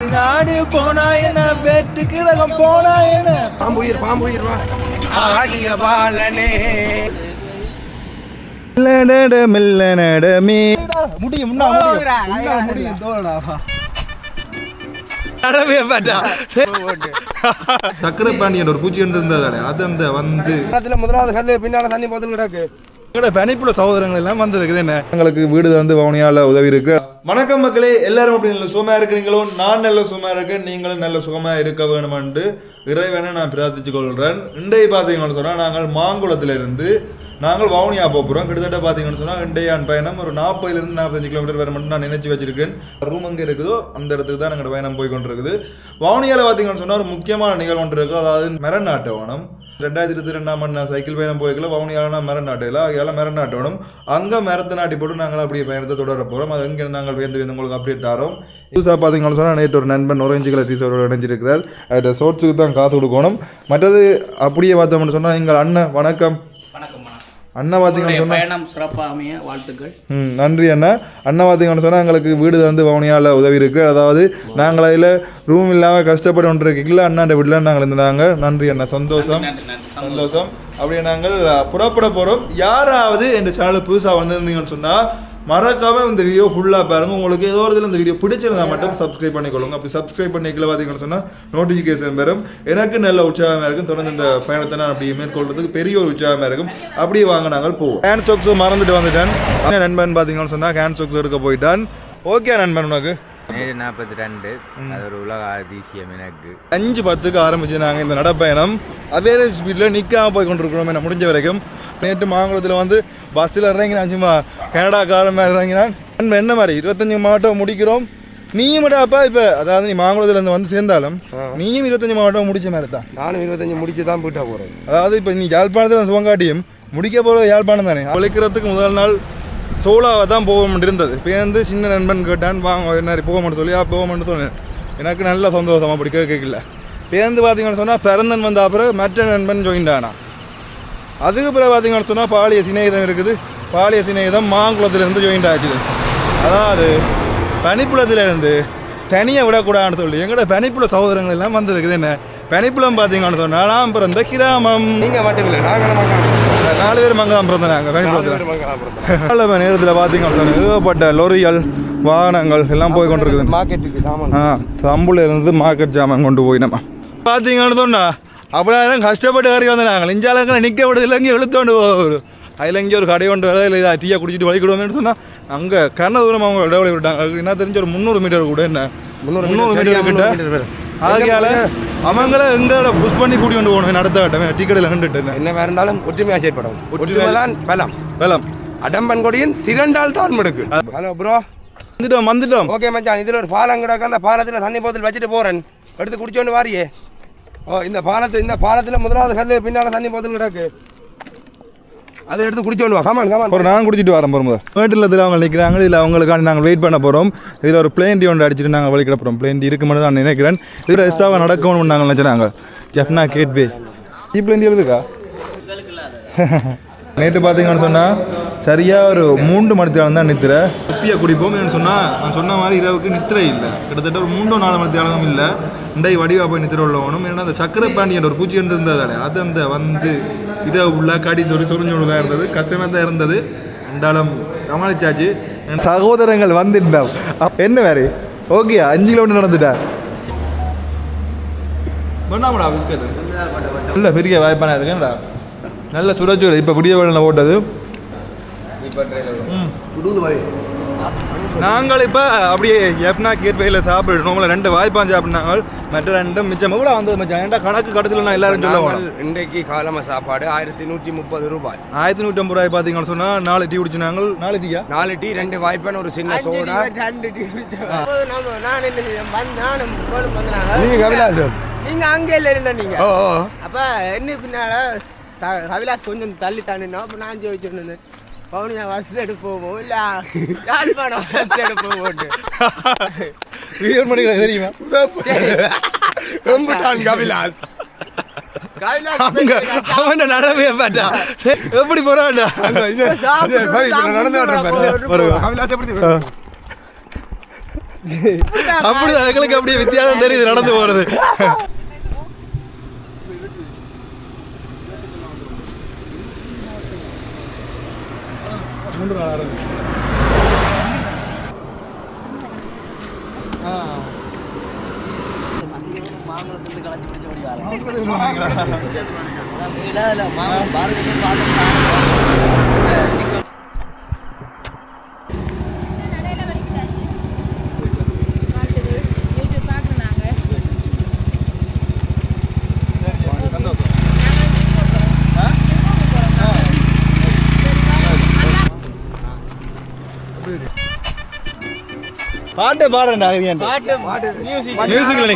நாடு போனா என்ன வெட்டு கிழகம் போனா என்ன பாம்புயிர் ஆடிய பாலனே முடியும் சக்கரை பாண்டியன் ஒரு பூச்சி இருந்ததானே அது அந்த வந்து முதலாவது கல்லு பின்னால தண்ணி போதல் கிடக்கு. பனிப்புல சகோதரங்கள் எல்லாம் வந்திருக்குது என்ன எங்களுக்கு வீடு வந்து வவுனியால உதவி இருக்கு. வணக்கம் மக்களே, எல்லாரும் அப்படி நல்ல சுகமா இருக்கிறீங்களோ? நான் நல்ல சுகமா இருக்கேன், நீங்களும் நல்ல சுகமா இருக்க வேணுமென்று இறைவனை நான் பிரார்த்திச்சு கொள்கிறேன். இன்றைய பார்த்தீங்கன்னு சொன்னா நாங்கள் மாங்குளத்துல இருந்து நாங்கள் வவுனியா போகிறோம். கிட்டத்தட்ட பார்த்தீங்கன்னு சொன்னால் இன்றையான் பயணம் ஒரு 40 to 45 கிலோமீட்டர் வரை மட்டும் நான் நினைச்சு வச்சிருக்கேன். ரூம் எங்கே இருக்குதோ அந்த இடத்துக்கு தான் எங்களோட பயணம் போய் கொண்டிருக்குது. வவுனியாவில் பார்த்தீங்கன்னு சொன்னால் ஒரு முக்கியமான நிகழ்வு ஒன்று இருக்குது. அதாவது மரநாட்டவனம். 2022 நான் சைக்கிள் பயணம் போய்க்கல, வவுனியாவில் மரநாட்டையில் ஆகையால் மரநாட்டவனம் அங்கே மரத்தை நாட்டி போட்டு நாங்கள் அப்படியே பயணத்தை தொடர போகிறோம். அது எங்கே நாங்கள் வேந்து உங்களுக்கு அப்டேட் தரோம். புதுசாக பார்த்தீங்கன்னு சொன்னால் நேற்று ஒரு நண்பன் ஆரஞ்சு கலர் டீஷர்ட் இணைஞ்சிருக்கிறார். அதில் ஷோர்ட்ஸுக்கு தான் காசு கொடுக்கணும். மற்றது அப்படியே பார்த்தோம்னு சொன்னால் எங்கள் அண்ணன் வணக்கம் அண்ணா பார்த்தீங்கன்னு சொன்னால் வாழ்த்துக்கள். நன்றி அண்ணா. அண்ணா பார்த்தீங்கன்னு சொன்னால் எங்களுக்கு வீடு வந்து வவுனியாவில் உதவி இருக்குது. அதாவது நாங்கள் அதில் ரூம் இல்லாமல் கஷ்டப்பட்டு ஒன்று இருக்கீங்களா அண்ணாண்ட வீட்டில் நாங்கள் இருந்தாங்க. நன்றி அண்ணா, சந்தோஷம். அப்படியே நாங்கள் புறப்பட போகிறோம். யாராவது என் சேனல் புதுசாக வந்திருந்தீங்கன்னு சொன்னால் மறக்காம இந்த வீடியோ ஃபுல்லாக பாருங்க. உங்களுக்கு ஏதோ ஒரு இந்த வீடியோ பிடிச்சிருந்தா மட்டும் சப்ஸ்கிரைப் பண்ணிக்கொள்ளுங்க. அப்படி சப்ஸ்கிரைப் பண்ணிக்கல பார்த்தீங்கன்னு சொன்னால் நோட்டிஃபிகேஷன் பெறும். எனக்கு நல்ல உற்சாகமாக இருக்கும். தொடர்ந்து இந்த பயணத்தை நான் அப்படியே மேற்கொள்றதுக்கு பெரிய ஒரு உற்சாகமாக இருக்கும். அப்படியே வாங்க நாங்கள் போவோம். ஹேண்ட் சோக்ஸோ மறந்துட்டு வந்துட்டேன். நண்பன் பார்த்தீங்கன்னு சொன்னால் ஹேண்ட் சோக்ஸ் எடுக்க போயிட்டான். ஓகே நண்பன், உனக்கு 42 அது ஒரு உலக அதிசயம். எனக்கு 5:10 ஆரம்பிச்சு நாங்கள் இந்த நடப்பயணம் அதே ஸ்பீடில் நிற்காம போய் கொண்டிருக்கிறோம். என்ன முடிஞ்ச வரைக்கும் நேற்று மாங்குளத்தில் வந்து பஸ்ஸில் இறங்கினான். சும்மா கனடாக்கார மாதிரி இறங்கினான். என்ன மாதிரி 25 மாவட்டம் முடிக்கிறோம். நீயும் அப்பா இப்போ அதாவது நீ மாங்குளத்துலேருந்து வந்து சேர்ந்தாலும் நீயும் 25 மாவட்டம் முடிச்ச மாதிரி தான். நானும் 25 முடிச்சு தான் போயிட்டா போகிறேன். அதாவது இப்போ நீ யாழ்ப்பாணத்தில் சுவங்காட்டியும் முடிக்க போகிறது யாழ்ப்பாணம் தானே. உழைக்கிறதுக்கு முதல் நாள் சோலாவை தான் போக இருந்தது. இப்போ வந்து சின்ன நண்பன் கேட்டான் வாங்க என்ன போக மாட்டேன் சொல்லி போக மாட்டேன்னு சொன்னேன். எனக்கு நல்ல சந்தோஷம். அப்படி கேட்கல. பேருந்து பார்த்தீங்கன்னு சொன்னால் பிறந்தன் வந்த அப்புறம் மற்ற நண்பன் ஜாயின்டானா. அதுக்கு பிறகு பார்த்தீங்கன்னு சொன்னால் பாலிய சிநேகிதம் இருக்குது. பாலிய சிநேகிதம் மாங்குளத்துலேருந்து ஜாயின்ட் ஆச்சு. அதாவது பனிப்புலத்திலேருந்து தனியாக விடக்கூடாதுன்னு சொல்லி எங்களோட பனிப்புல சகோதரங்கள் எல்லாம் வந்துருக்குது. என்ன பனிப்புலம் பார்த்தீங்கன்னு சொன்னால் நான் பிறந்த கிராமம். நீங்கள் மட்டும் இல்லை, நாங்கள் 4 பேர் மங்கலாம் பிறந்த நாங்கள் பனிப்புலத்தில். நேரத்தில் பார்த்தீங்கன்னு சொன்னால் ஏகப்பட்ட லொரிகள் வாகனங்கள் எல்லாம் போய் கொண்டிருக்குது. மார்க்கெட்டுக்கு சம்புல இருந்து மார்க்கெட் ஜாமான் கொண்டு போய் நம்ம பார்த்தீங்கன்னு சொன்னால் அப்படியே கஷ்டப்பட்டு ஏறி வந்து நாங்கள் இஞ்சாலங்களை நிற்க விடுதில்லை. இங்கே இழுத்தோண்டு போகும். அதில் இங்கே ஒரு கடை கொண்டு வர இல்லை டீயை குடிச்சிட்டு வலிக்கிடுவோம்னு சொன்னால் அங்கே கண்ண தூரம் அவங்க இடவழி விட்டாங்க. என்ன தெரிஞ்ச ஒரு 300 மீட்டர் கூட என்ன 300 மீட்டர் கிட்ட. ஆகையால் அவங்கள எங்களை புஷ் பண்ணி கூட்டி கொண்டு போகணும். நடத்த கட்டமே டிக்கெட்டில் நின்றுட்டு என்ன வேறு இருந்தாலும் ஒற்றுமையாக செயற்படும். ஒற்றுமை தான் பலம் பலம். அடம்பன் கொடியின் திரண்டால் தான் முடுக்கு. ஹலோ ப்ரோ, வந்துட்டோம். ஓகே மச்சான், இதில் ஒரு பாலம் கிடக்கு. அந்த பாலத்தில் தண்ணி போத்தல் வச்சுட்டு போகிறேன். எடுத்து குடிச்சோண்டு வாரியே. ஓ இந்த பாலத்தில் முதலாவது கல்லு பின்னால் தண்ணி போத்தல் கிடக்கு. அதை எடுத்து குடிச்சோண்டு வா. கமான் ஒரு நான் குடிச்சிட்டு வரேன். போகும்போது மேட்டில் அவங்க நிற்கிறாங்க. இல்லை அவங்களுக்காண்டி நாங்கள் வெயிட் பண்ண போகிறோம். இதில் ஒரு பிளேன் டீ ஒன்று அடிச்சுட்டு நாங்கள் வழிக்கிட போகிறோம். பிளேன் டீ இருக்குமென்னு நான் நினைக்கிறேன். இதில் எக்ஸ்ட்ராவாக நடக்கணும்னு நாங்கள் நினச்சினாங்க. Jaffna gateway tea plain tea எழுதுக்கா. நேற்று பார்த்தீங்கன்னு சொன்னால் சரியாக ஒரு 3 மணித்தியாலம் தான் நித்திரை. குப்பியாக குடிப்போம். சொன்னால் நான் சொன்ன மாதிரி இரவுக்கு நித்திரை இல்லை. கிட்டத்தட்ட ஒரு 3-4 மணித்தியாலம் இல்லை. இண்டை வடிவாக போய் நித்திரை உள்ளவனும். ஏன்னா அந்த சக்கரை பாண்டியன் ஒரு பூச்சி என்று இருந்ததாலே அது அந்த வந்து இரவு உள்ள கடி சொரிஞ்சோடு தான் இருந்தது. கஷ்டமாக தான் இருந்தது. ரெண்டாலும் சமாளிச்சாச்சு. என் சகோதரங்கள் வந்துட்டான். என்ன வேறு ஓகே 5 கிலோமீட்டர் நடந்துட்டா பண்ணாமடா பிஸ்கட் இல்லை பெரிய வாய்ப்பான இருக்கேன்டா. நல்ல சுடச்சூடு. இப்போ விடிய வேலை ஓட்டது. நாங்கள் இப்போ அப்படியே எப்னா கேட்வேயில் சாப்பிடணும். உங்களை 2 வாய்ப்பான் சாப்பிட்னாங்க. மற்ற 2 மிச்சம் எவ்வளோ வந்தது மச்சான்? ஏன்டா கணக்கு கடத்தில் நான் எல்லாரும் சொல்லுவாங்க. இன்றைக்கு காலமாக சாப்பாடு 1130 ரூபாய். 1150 ரூபாய் பார்த்தீங்கன்னு சொன்னால் 4 டீ குடிச்சுனாங்க. 4 டீயா? 4 டீ 2 வாய்ப்பான ஒரு சின்ன சோடா. 2 டீ நீங்கள் கவிலாசம் நீங்கள் அங்கே இல்லை நீங்க. அப்போ என்ன பின்னால கவிலாஸ் கொஞ்சம் தள்ளி தாண்டினோம். அப்போ நான் ஜோதிச்சுருந்தேன் பவுனியா பஸ் எடுப்போம் இல்லை யாழ்ப்பாணம் பஸ் எடுப்போம். வீரமணிகளை தெரியுமா? கவிலாஸ் அவன் நடவே மாட்டா. எப்படி போறான்டா நடந்து அப்படிதான் எங்களுக்கு அப்படியே வித்தியாசம் தெரியுது நடந்து போறது. பாட்டு பாடுறேன் மியூசிக்ல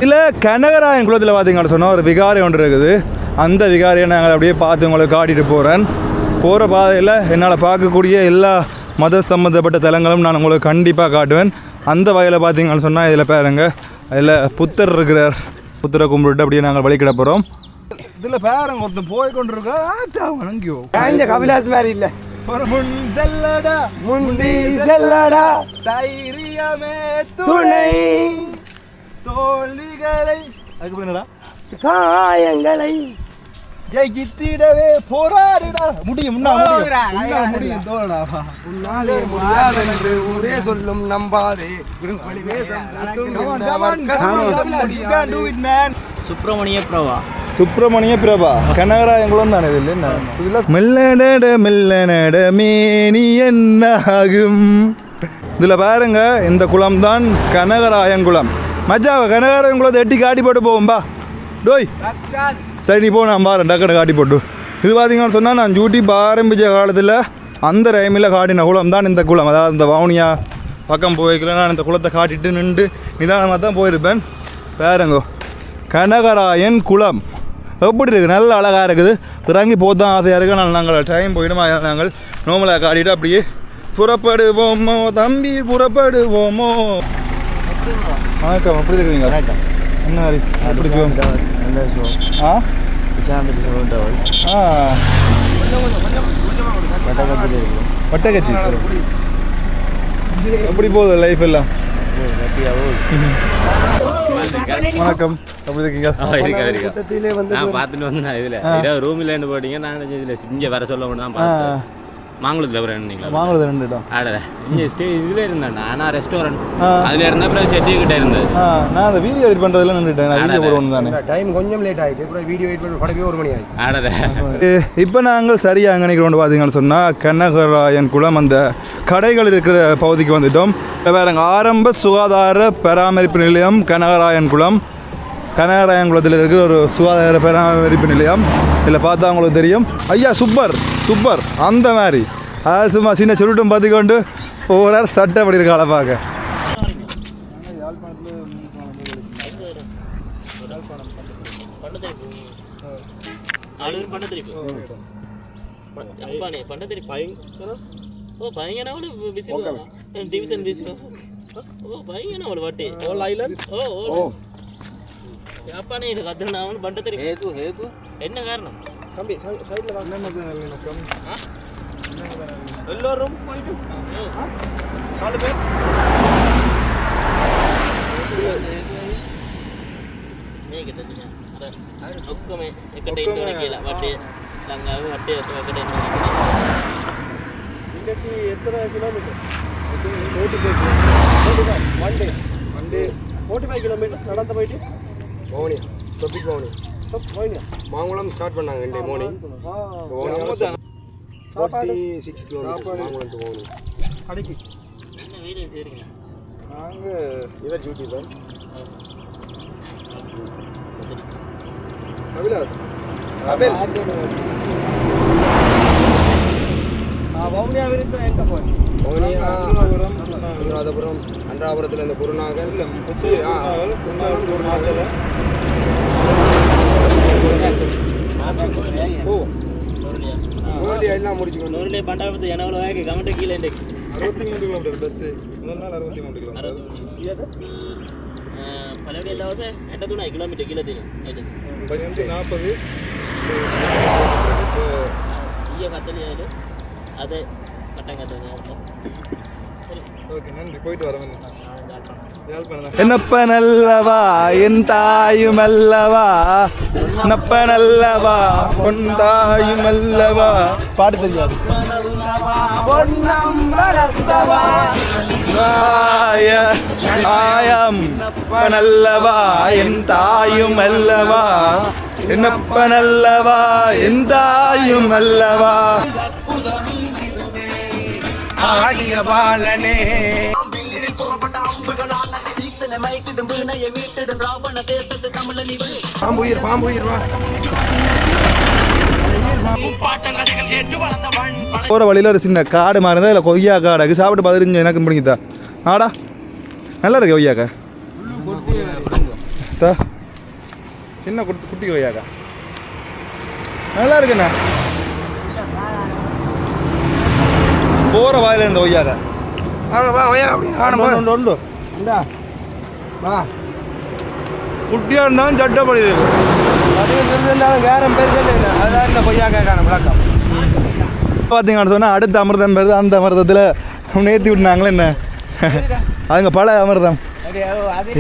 இல்ல கனகராயன் குளத்தில் பார்த்தீங்கன்னு சொன்னால் ஒரு விகாரை ஒன்று இருக்குது. அந்த விகாரையை நாங்கள் அப்படியே பார்த்து உங்களை காட்டிட்டு போகிறேன். போகிற பாதையில் என்னால் பார்க்கக்கூடிய எல்லா மத சம்மந்தப்பட்ட தலங்களும் நான் உங்களுக்கு கண்டிப்பாக காட்டுவேன். அந்த வகையில் பார்த்தீங்கன்னு சொன்னால் இதில் பாருங்க, இதில் புத்தர் இருக்கிறார். புத்தரை கும்பிட்டு அப்படியே நாங்கள் வழிகிட போகிறோம். இதில் பாருங்க ஒருத்தன் போய் கொண்டு இருக்கோம். கபிலாஸ் மாதிரி இல்லை. முன் செல்லடா முந்தி செல்லடா தைரியமே துணை தோல்விகளை அதுக்கு என்னடா காயங்களை ஜெயித்திடவே போராடிடா முடியும் முடியும் தோழடா உன்னாலே முடியாதென்று ஊரே சொல்லும் நம்பாதே சுப்பிரமணிய பிரபா கனகராயங்குளம் தானே இது இல்லை. மெல்லனட மேனி என்னாகும். இதில் பாருங்க, இந்த குளம் தான் கனகராயங்குளம். மஜாவை கனகராயங்குளத்தை எட்டி காட்டி போட்டு போவோம்பா. டோய் சரி நீ போ, நான் பாரு டக்குனு காட்டி போட்டு. இது பார்த்தீங்கன்னு சொன்னால் நான் யூடியூப் ஆரம்பித்த காலத்தில் அந்த டைமில் காட்டின குளம் தான் இந்த குளம். அதாவது இந்த வவுனியா பக்கம் போய்க்கல நான் இந்த குளத்தை காட்டிட்டு நின்று நிதானமாக தான் போயிருப்பேன். பாருங்கோ கனகராயன் குளம் எப்படி இருக்குது, நல்ல அழகாக இருக்குது. இறங்கி போதான் ஆசையாக இருக்குது. ஆனால் நாங்கள் டைம் போயிடுமா, நாங்கள் நோமலாக காட்டிட்டு அப்படியே புறப்படுவோமோ தம்பி புறப்படுவோமோ. வணக்கம், எப்படி இருக்குதுங்க? என்ன மாதிரி எப்படி ஆ வட்டக்கச்சி எப்படி போகுது லைஃப் எல்லாம்? வணக்கம், எப்படி இருக்கீங்க? நான் பார்த்துட்டு வந்து நான் இதில் ரூம் இல்லைன்னு போட்டீங்க. நான் இதில் இங்கே வர சொல்ல மட்டும் தான் பார்த்தேன். மாங்குளத்தில் வரீங்களா? மாங்குளத்தில் இருந்துட்டோம். ஆடல இங்கே ஸ்டே இதில் இருந்தேன். ஆனால் ரெஸ்டாரண்ட் அதில் இருந்த அப்புறம் செட்டிக்கிட்டே இருந்தது. நான் அந்த வீடியோ எடிட் பண்ணுறதுல நின்றுட்டேன். நான் வீடியோ போடுவோம் தானே. டைம் கொஞ்சம் லேட் ஆகிட்டு அப்புறம் வீடியோ எடிட் பண்ண படவே 1 மணி ஆகிடுச்சு. ஆடல இப்போ நாங்கள் சரியாக அங்கே நினைக்கிறோம். பார்த்தீங்கன்னு சொன்னால் கனகராயன் குளம் அந்த கடைகள் இருக்கிற பகுதிக்கு வந்துட்டோம். வேறங்க ஆரம்ப சுகாதார பராமரிப்பு நிலையம் கனகராயன் குளம். கனகராயன் குளத்தில் இருக்கிற ஒரு சுகாதார பராமரிப்பு நிலையம். இதில் பார்த்தா உங்களுக்கு தெரியும். ஐயா சூப்பர் சூப்பர் அந்த மாதிரி ஆள் சும்மா சின்ன சுருட்டும் பார்த்துக்கொண்டு ஒவ்வொரு சட்டை அப்படி இருக்க ஆளை பார்க்க. அப்பனே இது கத்துனாவன் பண்ட தெரியும். ஹேது என்ன காரணம் தம்பி? சைடுல வாங்க. எல்லாரும் போயிட்டு நாலு பேர் நீ கிட்டச்சா அத ஒக்கமே எக்கட்ட இndo கேல வட்டே லங்காவே வட்டே எக்கட்ட இndo இங்கக்கு எத்தனை கிலோமீட்டர்? 45 கிலோமீட்டர் நடந்து போயிட்டு மோனி தொப்பிக் மோனி மாங்குளம் ஸ்டார்ட் பண்ணாங்க இந்த morning. 46 kilometre Mankulam to Moni. கடைக்கு என்ன வீடியோ செய்றீங்க? நாங்க இவர் டியூட்டி தான். அபிலாஷ் அபேல் வவுனியா விருந்து எங்க போய்? வவுனியா அனுராதபுரம் அன்றாபுரத்தில் இந்த குருநாகல் இல்லை குருநாகல் எல்லாம் முடிச்சுக்கணும். பண்டாபத்து எவ்வளோ கமெண்ட் கீழே 63 கிலோமீட்டர் பெஸ்ட்டு. முதல் நாள் 63 கிலோமீட்டர். பழைய தவசை 83 கிலோமீட்டர் கீழே தெரியும். ஃபஸ்ட்டு 40 புதிய கத்தலியாரு அது கட்டம் கத்தலியாரு. ஓகே நன்றி போயிட்டு வரேன். என்னப்ப நல்லவா என் தாயும் அல்லவா, நப்ப நல்லவா பொன் தாயும் அல்லவா. பாட்டு தெரியாது. ஆயம் நல்லவா என் தாயும் அல்லவா, என்னப்ப நல்லவா என் தாயும் அல்லவா. ஆடிய பாலனே பாம்புயிர் வா. போகிற வழியில் ஒரு சின்ன காடு மாதிரி இருந்தால் இல்லை கொய்யா காடாக்கு சாப்பிட்டு பதிரிஞ்சு எனக்கு பிடிக்குதா. ஆடா நல்லா இருக்கு கொய்யாக்கா. சின்ன குட்டி கொய்யாக்கா நல்லா இருக்குண்ணா. போகிற வாயில இருந்த கொய்யாக்கா உண்டு குட்டியாக இருந்தாலும் சட்டப்படி வேறம் பெருசு அதுதான் இந்த கொய்யாக்கான விளக்கம். பார்த்தீங்கன்னு சொன்னால் அடுத்த அமிர்தம் பெறுது. அந்த அமிர்தத்தில் ஏற்றி விட்டுனாங்களே என்ன அதுங்க பல அமிர்தம்.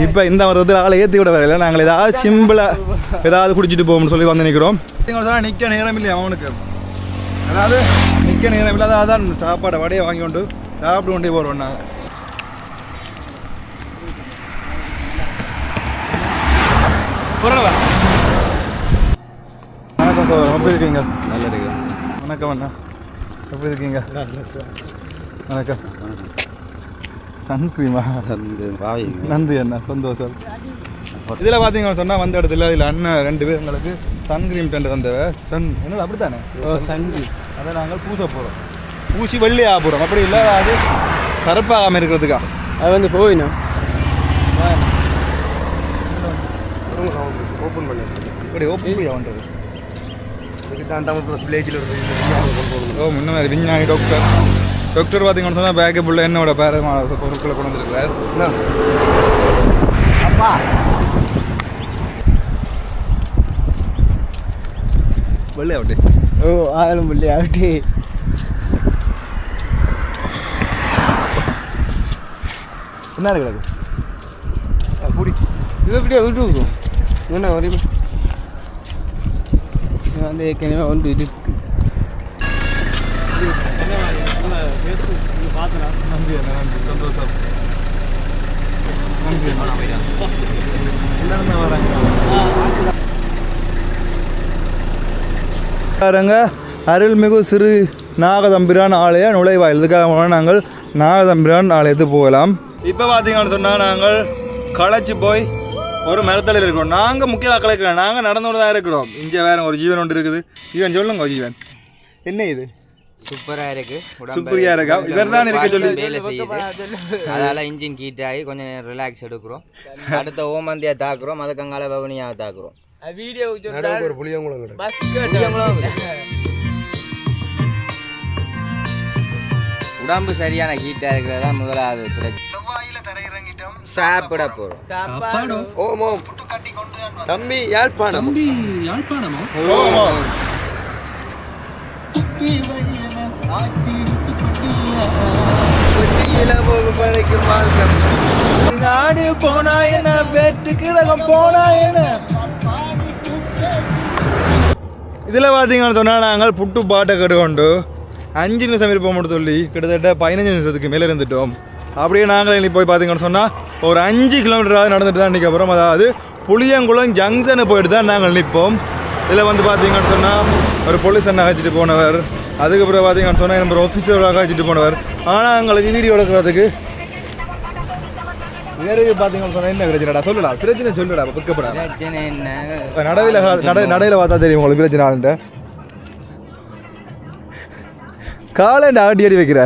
இப்போ இந்த அமிர்தத்தில் ஆளை ஏற்றி விட வரல. நாங்கள் ஏதாவது சிம்பிளாக ஏதாவது குடிச்சிட்டு போகணும்னு சொல்லி வந்து நிற்கிறோம். சொன்னால் நிற்க நேரம் இல்லையா அவனுக்கு, அதாவது நிற்க நேரம் இல்லாத அதான் சாப்பாடை வடையை வாங்கி கொண்டு சாப்பிட்டு கொண்டே போகிறோம் நாங்கள். வணக்கம் சோதரம், எப்படி இருக்கீங்க? நல்லா இருக்கு. வணக்கம் அண்ணா, எப்படி இருக்கீங்க? வணக்கம். சன்ஸ்கிரீமா? நன்றி அண்ணா, சந்தோஷம். இதில் பார்த்தீங்கன்னு சொன்னால் வந்த இடத்துல இதில் அண்ணன் 2 பேர் எங்களுக்கு சன்ஸ்கிரீம் டென்ட் வந்தவ என்னது அப்படி தானே சன்ஸ்கிரீம் அதை நாங்கள் பூச போகிறோம். பூசி வெள்ளி ஆக போகிறோம். அப்படி இல்லை அது கருப்பாகாமல் இருக்கிறதுக்கா அது வந்து போயிடும். ஓப்பன் பண்ணி இப்படி ஓப்பன் பண்ணி பண்ணுறது. இதுக்கு தான் தமிழ் ப்ளஸ் வில்லேஜில் ஓ முன்ன மாதிரி விஞ்ஞானி டாக்டர் பார்த்தீங்கன்னு சொன்னால் பேக்கப் உள்ள என்னோட பேர பொருட்களை கொண்டு வந்துருக்கார். அப்பா வெள்ளை ஆகட்டே. ஓ ஆகலும் வெள்ளை ஆகட்டே. என்ன கிடக்கு பூரி இது எப்படியா விட்டு இருக்கும் என்ன வரையும் வந்து ஏற்கனவே வந்து இருக்கு. நன்றி அண்ணா, நன்றி, சந்தோஷம். நன்றி எல்லாரும் வராங்க. அருள்மிகு சிறு நாகதம்பிரான் ஆலய நுழைவாயில். இதுக்காக நாங்கள் நாகதம்பிரான் ஆலயத்துக்கு போகலாம். இப்போ பார்த்தீங்கன்னு சொன்னால் நாங்கள் களைச்சி போய் ஒரு மரத்தலையில் இருக்கிறோம். நாங்கள் முக்கியமாக கலைக்கிறோம். நாங்கள் நடந்தோடு தான் இருக்கிறோம். இங்கே வேறு ஒரு ஜீவன் ஒன்று இருக்குது. ஜீவன் சொல்லுங்க ஜீவன், என்ன இது? சூப்பரா இருக்கு. சூப்பரியா இருக்கா? இவர் தான் இருக்க சொல்லி வேலை செய்யுது. அதால இன்ஜின் ஹீட் ஆகி கொஞ்சம் நேரம் ரிலாக்ஸ் எடுக்கிறோம். அடுத்த ஓமந்தியா தாக்குறோம், அதுக்கு அங்கால பவனியாக தாக்குறோம். வீடியோ ஒரு புளியங்குளம் உடம்பு சரியான ஹீட்டா இருக்கிறதா முதலாவது பிரச்சனை. சாப்பிட போறோம். ஓமோ தம்பி யாழ்ப்பாணம். நாடு போனா என்ன, பேட்டுக்கு ரகம் போனா என்ன. இதில் பார்த்தீங்கன்னு சொன்னால் நாங்கள் புட்டு பாட்டை கட்டுக்கொண்டு 5 நிமிஷம் இருப்போம் சொல்லி கிட்டத்தட்ட 15 நிமிஷத்துக்கு மேலே இருந்துட்டோம். அப்படியே நாங்கள் இன்னைக்கு போய் பார்த்தீங்கன்னு சொன்னால் ஒரு 5 கிலோமீட்டராக நடந்துட்டு தான் நிற்க போகிறோம். அதாவது புளியங்குளம் ஜங்ஷனை போயிட்டு தான் நாங்கள் நிற்போம். இதில் வந்து பார்த்தீங்கன்னு சொன்னால் ஒரு போலீஸ் அண்ணா அழைச்சிட்டு போனவர், அதுக்கப்புறம் பார்த்தீங்கன்னு சொன்னால் நம்ம ஆஃபீஸராக அழைச்சிட்டு போனவர். ஆனால் எங்களுக்கு வீடியோ எடுக்கிறதுக்கு வேறு பார்த்தீங்கன்னு சொன்னால் என்ன பிரச்சனைடா சொல்லலாம், பிரச்சனை சொல்லுடா, பிக்கப்படா. நடையில் பார்த்தா தெரியும் உங்களுக்கு பிரச்சனை. காலை ஆட்டி அடி வைக்கிற